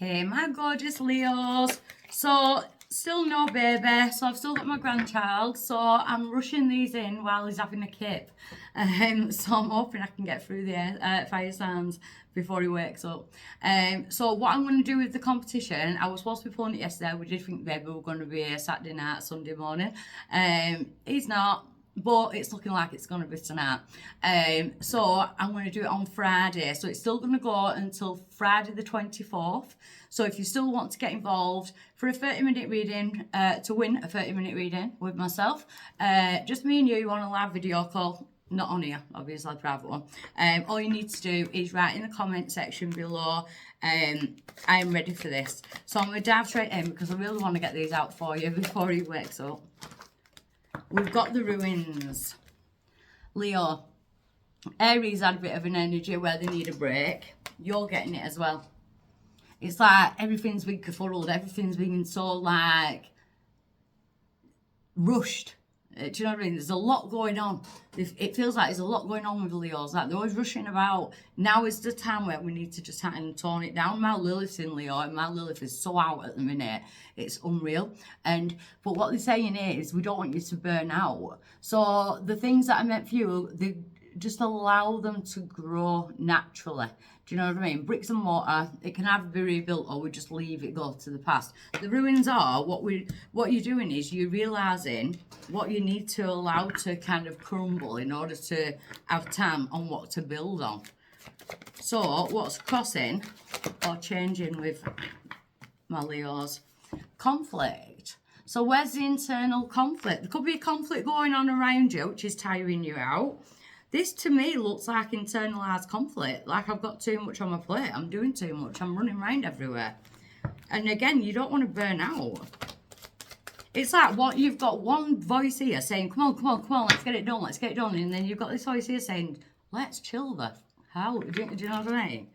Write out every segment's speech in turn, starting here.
Hey, my gorgeous Leos. So, still no baby, so I've still got my grandchild, so I'm rushing these in while he's having a kip. So I'm hoping I can get through the fire sounds before he wakes up. So what I'm going to do with the competition, I was supposed to be pulling it yesterday. We did think baby were going to be a Saturday night, Sunday morning. He's not. But it's looking like it's going to be tonight. So I'm going to do it on Friday. So it's still going to go until Friday the 24th. So if you still want to get involved for a 30-minute reading, to win a 30-minute reading with myself, just me and you on a live video call, not on here, obviously, a private one. All you need to do is write in the comment section below, I am ready for this. So I'm going to dive straight in because I really want to get these out for you before he wakes up. We've got the ruins. Leo, Aries had a bit of an energy where they need a break. You're getting it as well. It's like everything's been kerfuddled. Everything's been so like rushed. Do you know what I mean? There's a lot going on. It feels like there's a lot going on with Leos. Like they're always rushing about. Now is the time where we need to just kind of tone it down. My Lilith's in Leo, and my Lilith is so out at the minute. It's unreal. But what they're saying is we don't want you to burn out. So the things that are meant for you, they just allow them to grow naturally. Do you know what I mean? Bricks and mortar, it can either be rebuilt or we just leave it go to the past. The ruins are, what you're doing is you're realising what you need to allow to kind of crumble in order to have time on what to build on. So what's crossing or changing with my Leos? Conflict. So where's the internal conflict? There could be a conflict going on around you, which is tiring you out. This to me looks like internalized conflict, like I've got too much on my plate, I'm doing too much, I'm running around everywhere. And again, you don't want to burn out. It's like what you've got one voice here saying, come on, come on, come on, let's get it done, let's get it done. And then you've got this voice here saying, let's chill the hell. Do you know what I mean?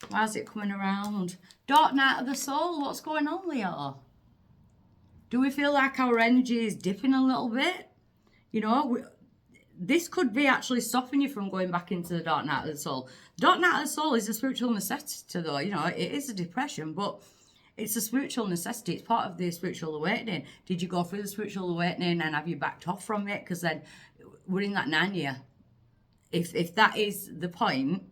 Why is it coming around? Dark night of the soul, what's going on, Leo? Do we feel like our energy is dipping a little bit? You know, this could be actually stopping you from going back into the dark night of the soul. Dark night of the soul is a spiritual necessity, though. You know, it is a depression, but it's a spiritual necessity. It's part of the spiritual awakening. Did you go through the spiritual awakening and have you backed off from it? Because then we're in that 9 year. If that is the point,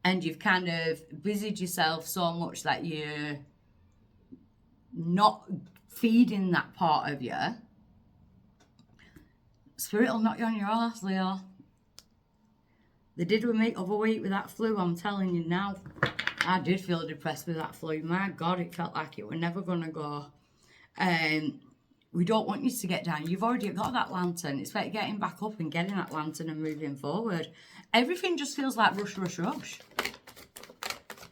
and you've kind of busied yourself so much that you're not feeding that part of you, spirit will knock you on your ass, Leo. They did with me other week with that flu, I'm telling you now. I did feel depressed with that flu. My God, it felt like it were never going to go. We don't want you to get down. You've already got that lantern. It's about getting back up and getting that lantern and moving forward. Everything just feels like rush, rush, rush.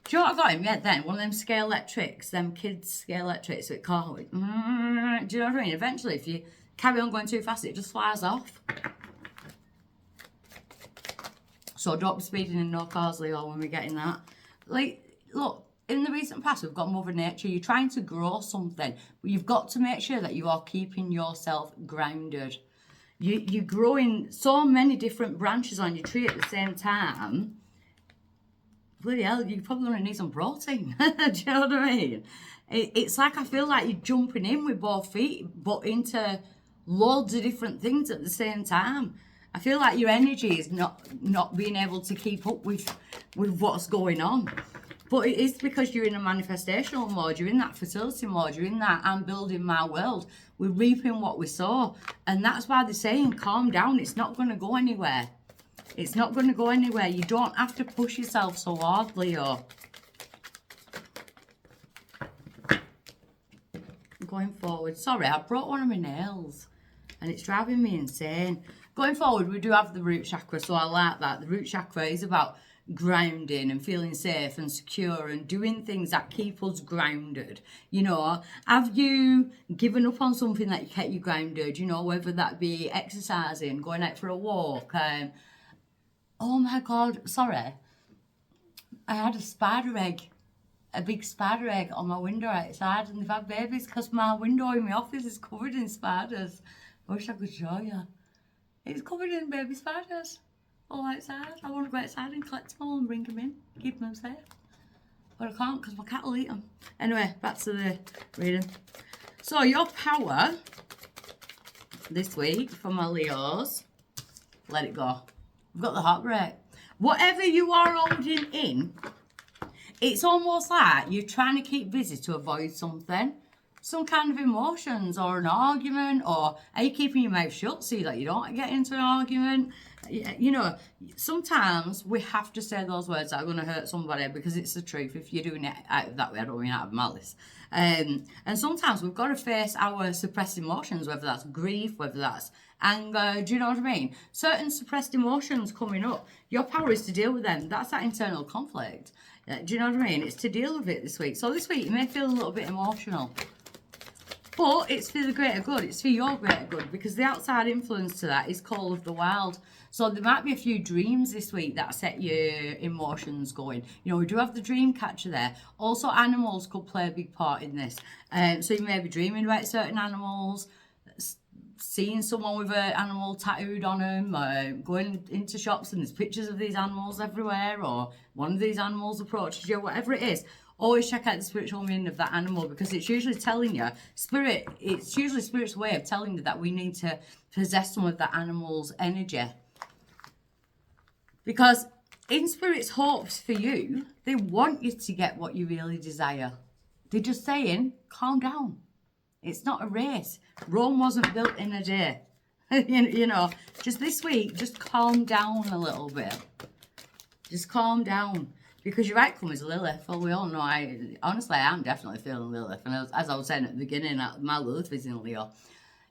Do you know what I got him yet then? One of them scale electrics, them kids scale electrics with car. Do you know what I mean? Eventually, if you carry on going too fast, it just flies off. So don't be speeding in no cars, Leo, when we're getting that. Like, look, in the recent past, we've got Mother Nature. You're trying to grow something, but you've got to make sure that you are keeping yourself grounded. You're growing so many different branches on your tree at the same time. Bloody hell, you're probably going to need some protein. Do you know what I mean? It's like I feel like you're jumping in with both feet, but into loads of different things at the same time. I feel like your energy is not being able to keep up with what's going on. But it is because you're in a manifestational mode, you're in that fertility mode, you're in that I'm building my world. We're reaping what we sow. And that's why they're saying calm down, it's not going to go anywhere. It's not going to go anywhere. You don't have to push yourself so hard, Leo. Going forward. Sorry, I brought one of my nails. And it's driving me insane. Going forward, we do have the root chakra, so I like that. The root chakra is about grounding and feeling safe and secure and doing things that keep us grounded. You know, have you given up on something that kept you grounded? You know, whether that be exercising, going out for a walk, oh my God, sorry. I had a spider egg, a big spider egg on my window outside, and they've had babies because my window in my office is covered in spiders. I wish I could show you. It's covered in baby spiders. all outside. I want to go outside and collect them all and bring them in, keep them safe. But I can't because my cat will eat them. Anyway, back to the reading. So your power this week for my Leos, let it go. I've got the heartbreak. Whatever you are holding in, it's almost like you're trying to keep busy to avoid something. Some kind of emotions or an argument, or are you keeping your mouth shut so that you don't get into an argument? You know, sometimes we have to say those words that are going to hurt somebody because it's the truth. If you're doing it out of that way, I don't mean out of malice. And sometimes we've got to face our suppressed emotions, whether that's grief, whether that's anger, do you know what I mean? Certain suppressed emotions coming up, your power is to deal with them. That's that internal conflict. Do you know what I mean? It's to deal with it this week. So this week you may feel a little bit emotional. But it's for the greater good. It's for your greater good, because the outside influence to that is call of the wild. So there might be a few dreams this week that set your emotions going. You know, we do have the dream catcher there. Also, animals could play a big part in this. So you may be dreaming about certain animals, seeing someone with an animal tattooed on them, going into shops and there's pictures of these animals everywhere, or one of these animals approaches you, whatever it is. Always check out the spiritual meaning of that animal, because it's usually telling you, it's usually Spirit's way of telling you that we need to possess some of that animal's energy. Because in Spirit's hopes for you, they want you to get what you really desire. They're just saying, calm down. It's not a race. Rome wasn't built in a day. You know, just this week, just calm down a little bit. Just calm down. Because your outcome is Lilith. Well, we all know, honestly, I am definitely feeling Lilith. And as I was saying at the beginning, my Lilith is in Leo.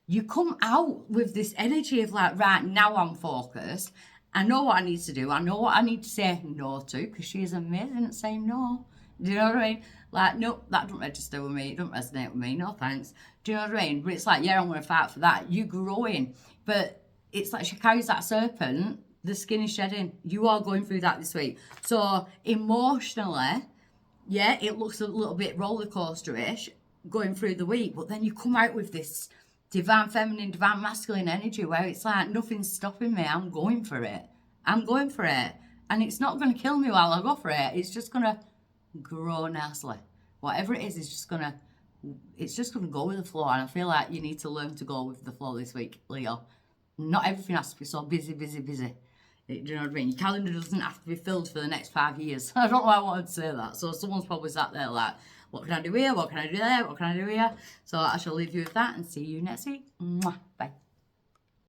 You come out with this energy of like, right, now I'm focused. I know what I need to do. I know what I need to say no to, because she is amazing at saying no. Do you know what I mean? Like, no, that doesn't register with me. It doesn't resonate with me. No, thanks. Do you know what I mean? But it's like, yeah, I'm going to fight for that. You're growing. But it's like she carries that serpent. The skin is shedding. You are going through that this week. So emotionally, yeah, it looks a little bit roller coaster-ish going through the week. But then you come out with this divine feminine, divine masculine energy where it's like, nothing's stopping me. I'm going for it. I'm going for it. And it's not going to kill me while I go for it. It's just going to grow nicely. Whatever it is, it's just going to go with the flow. And I feel like you need to learn to go with the flow this week, Leo. Not everything has to be so busy. Do you know what I mean? Your calendar doesn't have to be filled for the next 5 years. I don't know why I wanted to say that. So someone's probably sat there like, what can I do here? What can I do there? What can I do here? So I shall leave you with that and see you next week. Mwah. Bye.